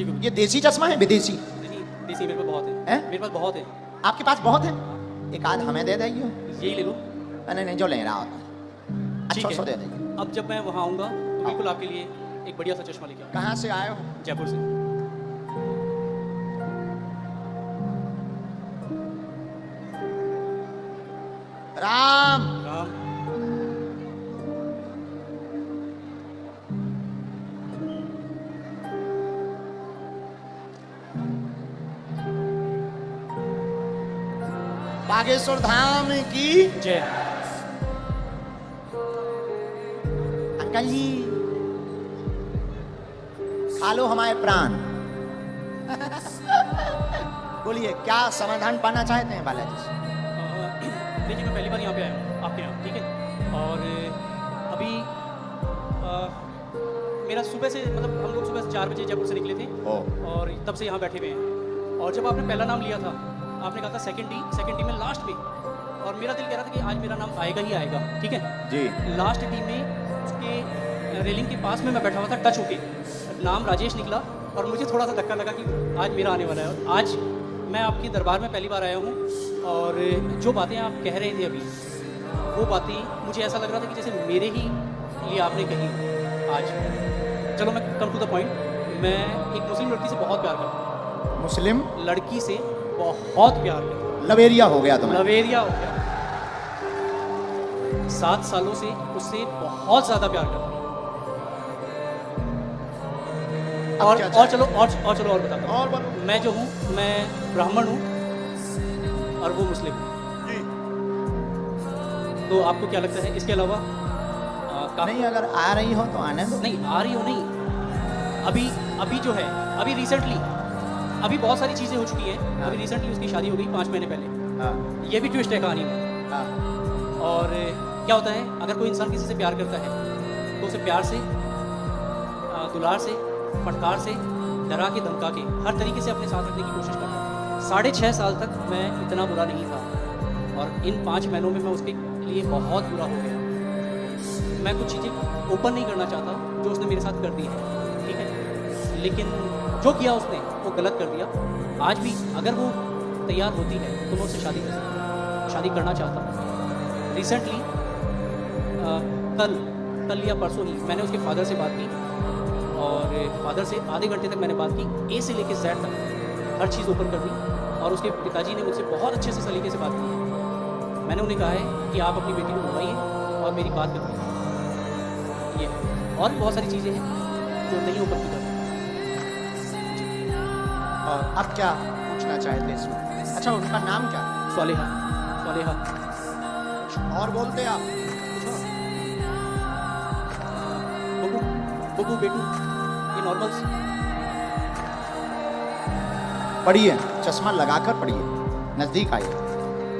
ये देसी चश्मा है विदेशी? नहीं, देसी मेरे पास बहुत है। हैं? मेरे पास बहुत है। आपके पास बहुत है? एक आध हमें दे देंगे। यही ले लो। नहीं नहीं, जो ले रहा होता ठीक अच्छा है। सो दे देंगे। अब जब मैं वहाँ आऊँगा तो बिल्कुल आपके लिए एक बढ़िया सा चश्मा लेके आऊँगा। कहाँ से आए हो? जयपुर से। राम राम। बागेश्वर धाम की जय। अंकल जी खा लो हमारे प्राण। बोलिए क्या समाधान पाना चाहते हैं बालाजी से? देखिए मैं पहली बार यहाँ पे आया हूँ आपके यहाँ, ठीक है। और अभी मेरा सुबह से मतलब हम लोग सुबह से 4 बजे जयपुर से निकले थे और तब से यहाँ बैठे हुए हैं। और जब आपने पहला नाम लिया था आपने कहा था सेकंड डी में लास्ट में, और मेरा दिल कह रहा था कि आज मेरा नाम आएगा ही आएगा, ठीक है जी। लास्ट डी में उसके रेलिंग के पास में मैं बैठा हुआ था, टच होके नाम राजेश निकला और मुझे थोड़ा सा धक्का लगा कि आज मेरा आने वाला है। आज मैं आपके दरबार में पहली बार आया हूँ और जो बातें आप कह रहे थे अभी वो बातें मुझे ऐसा लग रहा था कि जैसे मेरे ही लिए आपने कही आज। चलो मैं कम टू द पॉइंट, मैं एक मुस्लिम लड़की से बहुत प्यार करता हूँ। मुस्लिम लड़की से बहुत प्यार करता हूँ। लवेरिया हो गया तुम्हें? लवेरिया हो गया। 7 सालों से उससे बहुत ज़्यादा प्यार करता हूँ। और चलो और बताता हूँ। और बोलो। मैं जो हूँ मैं ब्राह्मण हूँ और वो मुस्लिम है। तो आपको क्या लगता है इसके अलावा नहीं, अगर आ रही हो तो आने दो। नहीं आ रही हो नहीं, अभी जो है अभी रिसेंटली अभी बहुत सारी चीज़ें हो चुकी हैं। अभी रिसेंटली उसकी शादी हो गई 5 महीने पहले। ये भी ट्विस्ट है कहानी में। और क्या होता है अगर कोई इंसान किसी से प्यार करता है तो उसे प्यार से, दुलार से, फटकार से, डरा के, धमका के, हर तरीके से अपने साथ रखने की कोशिश करता है। 6.5 साल तक मैं इतना बुरा नहीं था और इन 5 महीनों में मैं उसके लिए बहुत बुरा हो गया। मैं कुछ चीज़ें ओपन नहीं करना चाहता जो उसने मेरे साथ कर दी है, ठीक है, लेकिन जो किया उसने वो गलत कर दिया। आज भी अगर वो तैयार होती है तो मैं उससे शादी करना चाहता हूँ। रिसेंटली कल या परसों ही मैंने उसके फादर से बात की और फादर से आधे घंटे तक मैंने बात की, ए से लेके जेड तक हर चीज़ ओपन कर दी। और उसके पिताजी ने मुझसे बहुत अच्छे से सलीके से बात की है। मैंने उन्हें कहा है कि आप अपनी बेटी को बुलाइए और मेरी बात करिए। ये और बहुत सारी चीज़ें हैं जो नहीं ओपन की जाती। और अब क्या पूछना चाहते इसमें? अच्छा, उनका नाम क्या? स्वालेहा। और बोलते आप? बबू बेटू, ये नॉर्मल्स। पढ़िए, चश्मा लगाकर पढ़िए, नजदीक आइए।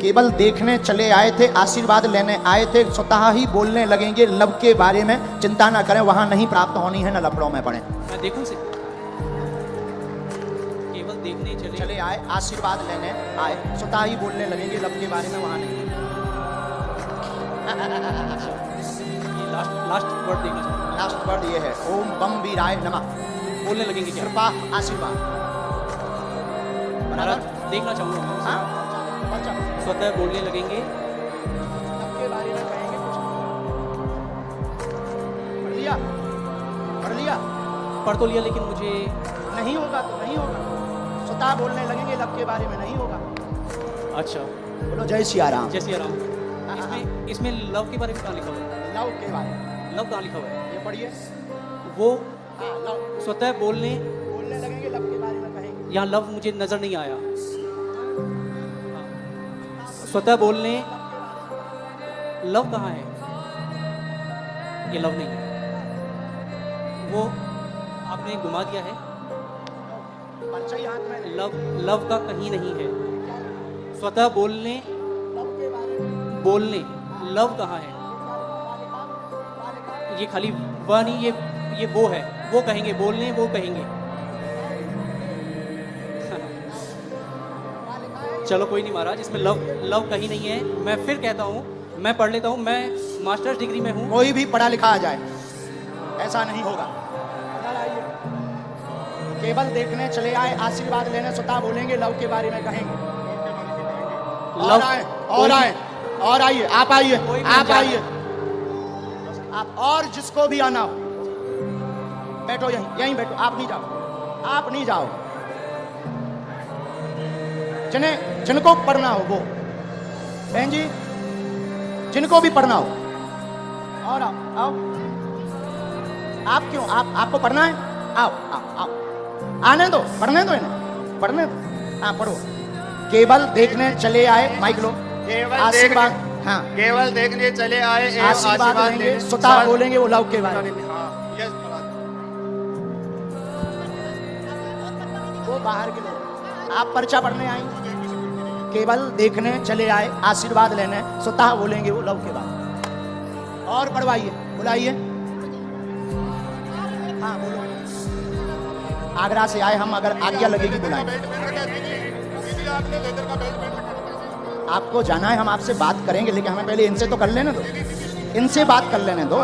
केवल देखने चले आए थे, आशीर्वाद लेने आए थे, स्वतः ही बोलने लगेंगे लव के बारे में। चिंता ना करें, वहां नहीं प्राप्त होनी है, न लफड़ों में पड़े। मैं देखूं से केवल देखने चले आए, आशीर्वाद लेने आए, स्वतः ही बोलने लगेंगे लव के बारे में, वहां नहीं। ये लास्ट वर्ड देखना चाहता हूं। लास्ट वर्ड ये है, ओम बम वीराय नमः। बोलने लगेंगे क्या? कृपा आशीर्वाद। महाराज देखना चाहूंगा मैं उसे। हाँ? स्वतः बोलने लगेंगे। के बारे में कहेंगे कुछ? पढ़ लिया पढ़ तो लिया लेकिन मुझे नहीं होगा तो नहीं होगा। स्वतः बोलने लगेंगे लब के बारे में, नहीं होगा। अच्छा बोलो जय सिया राम। जय सिया राम। इसमें लव के बारे में कहाँ लिखा हुआ है? लव के बारे में। लव कहाँ लिखा हुआ है? ये पढ़िए। वो लव स्वतः बोलने लगेंगे लब के बारे में कहेंगे। यहाँ लव मुझे नजर नहीं आया। स्वतः बोलने, लव कहाँ है? ये लव नहीं है, वो आपने घुमा दिया है। हाथ में लव का कहीं नहीं है। स्वतः बोलने, लव कहाँ है? ये खाली वह नहीं, ये वो है, वो कहेंगे बोलने, वो कहेंगे। चलो कोई नहीं महाराज, इसमें लव कहीं नहीं है। मैं फिर कहता हूँ, मैं पढ़ लेता हूँ, मैं मास्टर्स डिग्री में हूँ। कोई भी पढ़ा लिखा आ जाए, ऐसा नहीं होगा। केवल देखने चले आए, आशीर्वाद लेने स्वतः बोलेंगे, लव के बारे में कहेंगे। लव और आए और आइए, आप आइए, कोई भी आप अनजान आइए, आप और जिसको भी आना हो बैठो, यहीं बैठो, आप नहीं जाओ, आप नहीं जाओ। जिनको पढ़ना हो वो, बहन जी जिनको भी पढ़ना हो, और आओ। आप क्यों, आपको पढ़ना है? आओ आओ आओ, आने दो, पढ़ने दो इन्हें, पढ़ने दो। हाँ पढ़ो। केवल देखने चले आए, माइक लो। आशीर्वाद, हाँ केवल देखने चले आए एवं आशीर्वाद लेंगे, स्वतः बोलेंगे वो लव के बारे में। वो बाहर के लोग, आप पर्चा पढ़ने आएंगे। केवल देखने चले आए, आशीर्वाद लेने, स्वतः बोलेंगे वो लव के बारे में। और पढ़वाइए, बुलाइए। हाँ बोलो। आगरा से आए हम, अगर आज्ञा लगेगी बुलाएंगे। आपको जाना है, हम आपसे बात करेंगे, लेकिन हमें पहले इनसे तो कर लेने दो, इनसे बात कर लेने दो।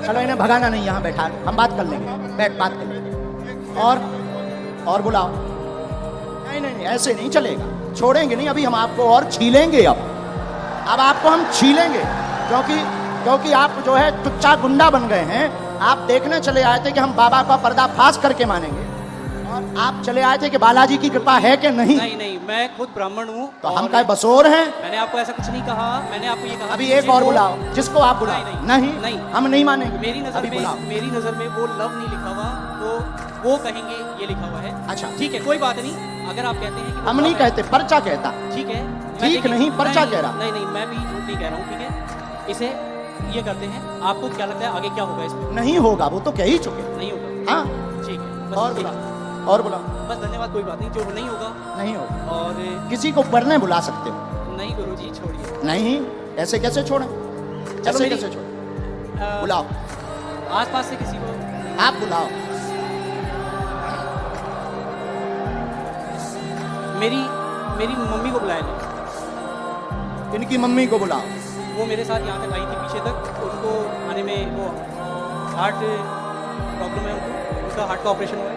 चलो इन्हें भगाना नहीं, यहाँ बैठा, हम बात कर लेंगे, बैठ बात कर लेंगे। और बुलाओ। नहीं नहीं ऐसे नहीं चलेगा, छोड़ेंगे नहीं, अभी हम आपको और छीलेंगे। अब आपको हम छीलेंगे, क्योंकि आप जो है टुच्चा गुंडा बन गए हैं। आप देखने चले आए थे कि हम बाबा का पर्दाफाश करके मानेंगे, और आप चले आए थे कि बालाजी की कृपा है कि नहीं। नहीं, मैं खुद ब्राह्मण हूँ। तो हम क्या बसोर हैं? मैंने आपको ऐसा कुछ नहीं कहा, मैंने आपको ये कहा। अभी एक और बुलाओ, जिसको आप बुलाओ। नहीं, हम नहीं मानेंगे। मेरी नजर में वो लव नहीं लिखा हुआ, तो वो कहेंगे ये लिखा हुआ है। अच्छा ठीक है, कोई बात नहीं। अगर आप कहते हैं कि हम नहीं कहते, पर्चा कहता। ठीक है, ठीक नहीं, पर्चा कह रहा। नहीं, मैं भी झूठ नहीं कह रहा हूँ। ठीक है, इसे ये करते हैं। आपको क्या लगता है आगे क्या होगा इसमें? नहीं होगा, वो तो कह ही चुके। नहीं होगा। हाँ ठीक है, बस और बुलाओ, बस धन्यवाद, कोई बात नहीं। जो नहीं होगा नहीं होगा। और किसी को पढ़ने बुला सकते हो? नहीं गुरुजी, छोड़िए। नहीं, ऐसे कैसे छोड़ें? ऐसे मेरी- कैसे छोड़ें? बुलाओ, आसपास से किसी को आप बुलाओ। मेरी मम्मी को बुलाया नहीं। इनकी मम्मी को बुलाओ। वो मेरे साथ यहाँ तक आई थी पीछे तक। उनको आने में वो हार्ट प्रॉब्लम है, उनका हार्ट का ऑपरेशन हुआ है,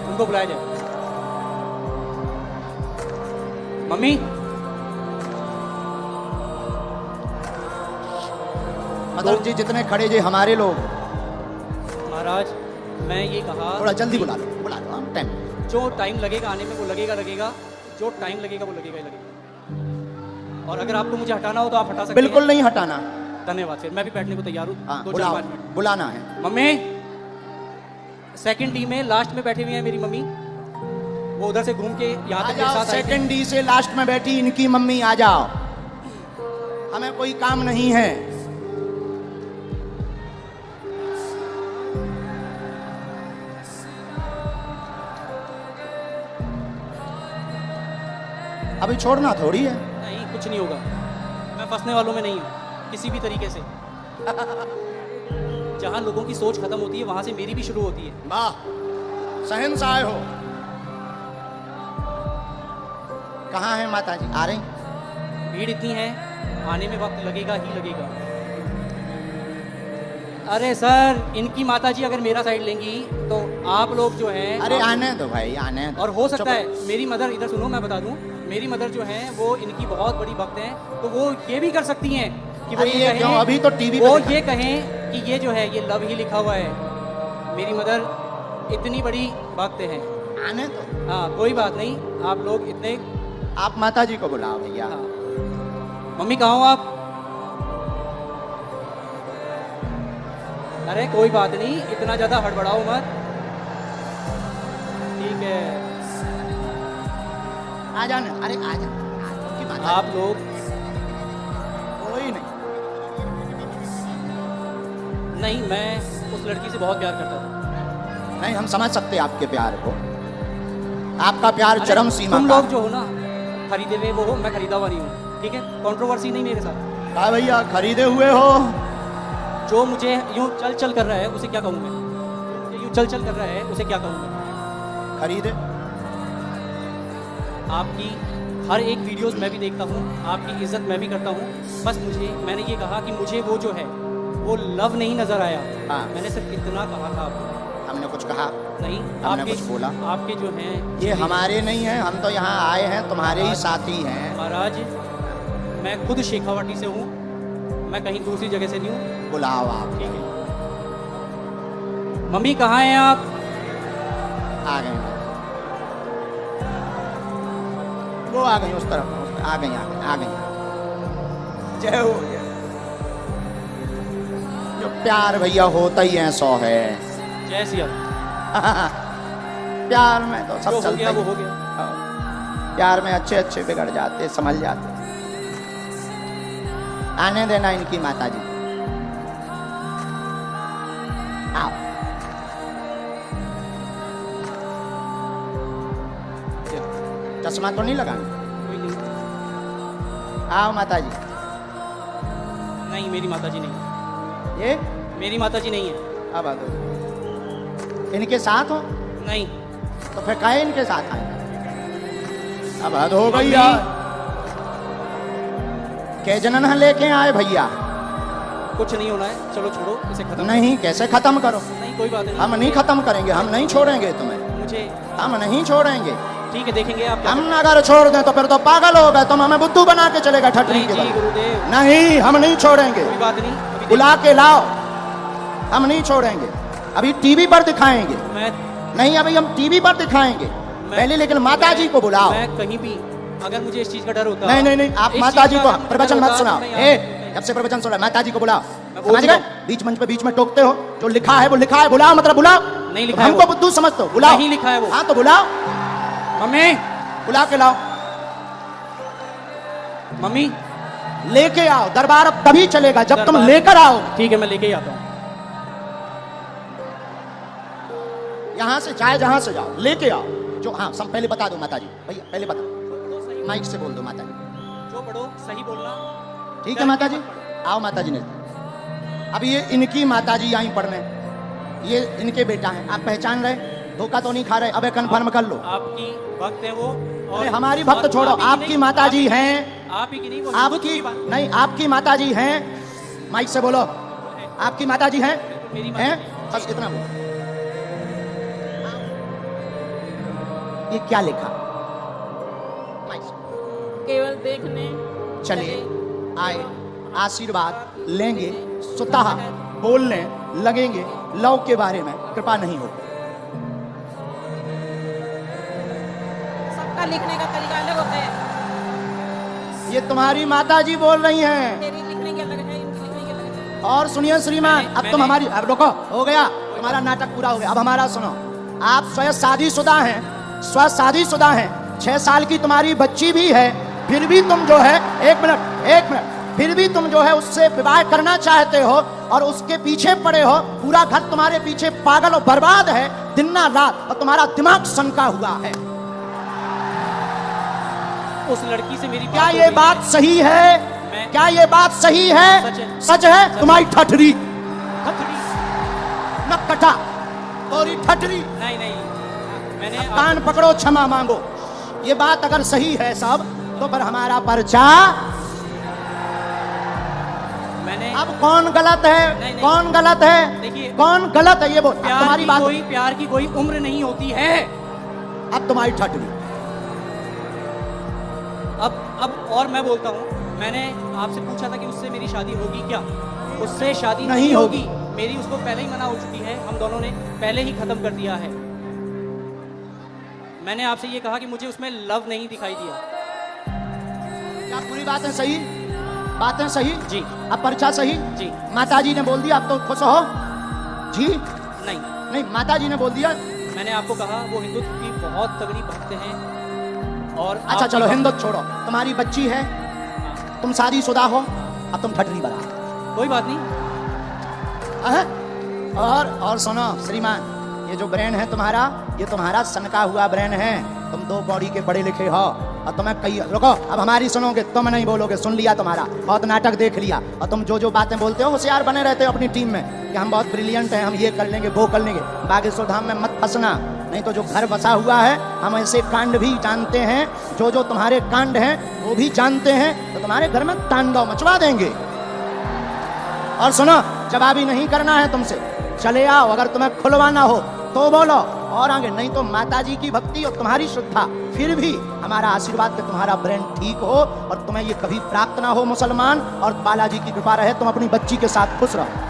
उनको बुलाया जाए। मम्मी, मतलब जी जितने खड़े जी हमारे लोग, महाराज मैं ये कहा थोड़ा जल्दी बुला लो हाँ, टाइम। जो टाइम लगेगा आने में वो लगेगा, जो टाइम लगेगा वो लगेगा ही लगेगा। और अगर आपको मुझे हटाना हो तो आप हटा सकते हैं। बिल्कुल नहीं हटाना। धन्यवाद, फिर मैं भी बैठने को तैयार हूँ। हाँ, 2-4-5 मिनट बुलाना है। मम्मी, सेकंड डी में लास्ट में बैठी हुई है मेरी मम्मी। वो उधर से घूम के यहाँ तक मेरे साथ आई थी। सेकंड डी से लास्ट में बैठी इनकी मम्मी, आ जाओ, हमें कोई काम नहीं है। अभी छोड़ना थोड़ी है। नहीं, कुछ नहीं होगा। मैं फंसने वालों में नहीं हूँ किसी भी तरीके से। जहाँ लोगों की सोच खत्म होती है वहां से मेरी भी शुरू होती है। वाह, शहंशाह हो। कहाँ है माता जी? आ रही? भीड़ इतनी है, आने में वक्त लगेगा ही लगेगा। अरे सर, इनकी माता जी अगर मेरा साइड लेंगी तो आप लोग जो हैं, अरे आने दो भाई, आने दो। और हो सकता है मेरी मदर, इधर सुनो मैं बता दूं, मेरी मदर जो है वो इनकी बहुत बड़ी भक्त हैं, तो वो ये भी कर सकती हैं कि वो अरे ये क्यों? कहें, अभी तो टीवी वो पे ये कहें कि ये जो है ये लव ही लिखा हुआ है। मेरी मदर इतनी बड़ी भक्त हैं। आने दो। हाँ, कोई बात नहीं, आप लोग इतने। आप माता जी को बुलाओ भैया। हाँ। मम्मी कहाँ हो आप? अरे कोई बात नहीं, इतना ज्यादा हड़बड़ाओ मत। ठीक है, आ जाना। अरे आ जा, उनकी माता आप लोग कोई नहीं। नहीं, मैं उस लड़की से बहुत प्यार करता था। नहीं, हम समझ सकते हैं आपके प्यार को। आपका प्यार अरे, चरम सीमा तुम का। लोग जो हो ना, खरीदे हुए वो हो, मैं खरीदा हुआ नहीं हूँ। ठीक है, कंट्रोवर्सी नहीं मेरे साथ। कहा भैया खरीदे हुए हो? जो मुझे यूं चल चल कर रहा है उसे क्या कहूँ मैं? यूं चल चल कर रहा है उसे क्या कहूँ मैं? खरीदे। आपकी हर एक वीडियोस मैं भी देखता हूँ, आपकी इज्जत मैं भी करता हूँ। बस मैंने ये कहा कि मुझे वो जो है वो लव नहीं नजर आया। हाँ। मैंने सिर्फ इतना कहा था आपको। हमने कुछ कहा? नहीं, हमने कुछ बोला? आपके जो हैं ये हमारे नहीं हैं, हम तो यहाँ आए हैं, तुम्हारे ही साथी हैं। महाराज, मैं खुद शेखावाटी से हूँ, मैं कहीं दूसरी जगह से नहीं हूँ। बुलाओ आप। ठीक है। मम्मी कहाँ हैं आप? आ गए वो, आ गई उस तरफ, आ गई आ गई। जय हो। जो प्यार भैया होता ही है 100 है। जय सिया। प्यार में तो सब जो हो चलता गया ही वो है। हो गया। प्यार में अच्छे अच्छे बिगड़ जाते, संभल जाते। आने देना इनकी माता जी। आओ। चश्मा तो नहीं लगाना? कोई नहीं। आओ माता जी। नहीं, मेरी माता जी नहीं है। ये मेरी माता जी नहीं है। अब आ दो। इनके साथ हो? नहीं। तो फिर काहे इनके साथ आए? अब हद हो गई मम्मी। यार। के जनन लेके आए भैया? कुछ नहीं होना है, चलो छोड़ो इसे खत्म। नहीं, कैसे खत्म करो? नहीं, कोई बात नहीं। हम नहीं खत्म करेंगे, हम नहीं छोड़ेंगे तुम्हें, मुझे हम नहीं छोड़ेंगे। ठीक है, देखेंगे आप क्या हम अगर छोड़ दें तो फिर तो पागल हो गए, तुम हमें बुद्धू बना के चलेगा ठटरी नहीं के जी बाद। गुरुदेव, नहीं, हम नहीं छोड़ेंगे। कोई बात नहीं। अभी बुला के लाओ, हम नहीं छोड़ेंगे। अभी टीवी पर दिखाएंगे। मैं नहीं, अभी हम टीवी पर दिखाएंगे पहले, लेकिन माता जी को बुलाओ। मैं कहीं भी, अगर मुझे इस चीज का डर होता। नहीं नहीं नहीं, आप इस माता चीज जी का को अगर मुझे प्रवचन डर मत होता, सुनाओ। तो मैं यहाँ ए, जब से प्रवचन सुना, माता जी को बुलाओ। मैं बोल समझ चुका गए? बीच मंच पे बीच में टोकते हो, जो लिखा है वो लिखा है, बुलाओ मतलब बुलाओ। नहीं लिखा है हमको वो। बुद्धू समझते हो, बुलाओ। नहीं लिखा है वो। हाँ तो बुलाओ, मम्मी, बुला के लाओ, मम्मी। लेके आओ। दरबार अब तभी चलेगा जब तुम दरबार- लेकर आओ। ठीक है, मैं लेके ही आता हूँ। यहाँ से चाहे जहाँ से जाओ, लेके आओ। जो हाँ, सब पहले बता दो माता जी, भैया पहले बता, माइक से बोल दो माता जी। जो पढ़ो सही बोलना। ठीक है माता जी, आओ माता जी ने। अब ये इनकी माता जी आई पढ़ने, ये इनके बेटा हैं। आप पहचान रहे? धोखा तो नहीं खा रहे? अबे कन्फर्म कर लो। आपकी भक्त है वो। अरे हमारी भक्त छोड़ो, आपकी माता जी हैं। आप ही की नहीं, वो आपकी नहीं, आपकी माता जी हैं। माइक से बोलो, आपकी माता जी हैं? मेरी माता हैं? बस इतना बोलो। ये क्या लिखा? माइक से। केवल देखने चले आए, आशीर्वाद लेंगे, स्वतः बोलने लगेंगे, लव के बारे में कृपा नहीं हो। सबका लिखने का तरीका अलग होता है। ये तुम्हारी माता जी बोल रही हैं। तेरी लिखने की अलग है, इनकी लिखने की अलग है। और सुनिए श्रीमान, अब तुम हमारी, अब रुको, हो गया तुम्हारा नाटक पूरा हो गया। अब हमारा सुनो। आप स्वयं शादीशुदा हैं, स्वयं शादीशुदा हैं, 6 साल की तुम्हारी बच्ची भी है, फिर भी तुम जो है, एक मिनट, फिर भी तुम जो है उससे विवाह करना चाहते हो और उसके पीछे पड़े हो। पूरा घर तुम्हारे पीछे पागल और बर्बाद है दिन ना रात, और तुम्हारा दिमाग सनका हुआ है। उस लड़की से मेरी क्या बात ये हो गई बात है। सही है? क्या ये बात सही है? सच है। सच है। तुम्हारी ठठरी खतरी। नक्कटा और ठठरी, नहीं नहीं, मैंने कान पकड़ो, क्षमा मांगो। ये बात अगर सही है सब, तो पर हमारा पर्चा। मैंने अब कौन गलत है? नहीं, नहीं। कौन गलत है? देखिए, कौन गलत है ये बोल। अब तुम्हारी बात, प्यार की कोई उम्र नहीं होती है। अब तुम्हारी ठठरी। अब और मैं बोलता हूँ, मैंने आपसे पूछा था कि उससे मेरी शादी होगी क्या? उससे शादी नहीं होगी। मेरी उसको पहले ही मना हो चुकी है, हम दोनों ने पहले ही खत्म कर दिया है। मैंने आपसे ये कहा कि मुझे उसमें लव नहीं दिखाई दिया। क्या पूरी बातें सही? बातें सही जी। अब पर्चा सही जी। माता जी ने बोल दिया, अब तो खुश हो जी? नहीं, नहीं, माता जी ने बोल दिया। मैंने आपको कहा वो हिंदुत्व की बहुत तगड़ी भक्त हैं। और अच्छा चलो हिंदुत्व छोड़ो, तुम्हारी बच्ची है, तुम शादीशुदा हो, अब तुम ठठरी बना। कोई बात नहीं। और सुनो श्रीमान, ये जो ब्रेन है तुम्हारा, ये तुम्हारा सनका हुआ ब्रेन है। तुम 2 कौड़ी के पढ़े लिखे हो, और तुम्हें कई, रुको, अब हमारी सुनोगे, तुम नहीं बोलोगे, सुन लिया तुम्हारा, बहुत नाटक देख लिया, और तुम जो बातें बोलते हो होशियार बने रहते हो अपनी टीम में कि हम बहुत ब्रिलियंट हैं, हम ये कर लेंगे वो कर लेंगे। बागेश्वर धाम में मत फंसना, नहीं तो जो घर बसा हुआ है, हम ऐसे कांड भी जानते हैं, जो तुम्हारे कांड हैं वो भी जानते हैं, तो तुम्हारे घर में तांडव मचवा देंगे। और सुनो, जवाबी नहीं करना है तुमसे, चले आओ। अगर तुम्हें खुलवाना हो तो बोलो, और आगे नहीं तो माता जी की भक्ति और तुम्हारी श्रद्धा, फिर भी हमारा आशीर्वाद कि तुम्हारा ब्रेन ठीक हो और तुम्हें ये कभी प्राप्त ना हो मुसलमान, और बालाजी की कृपा रहे, तुम अपनी बच्ची के साथ खुश रहो।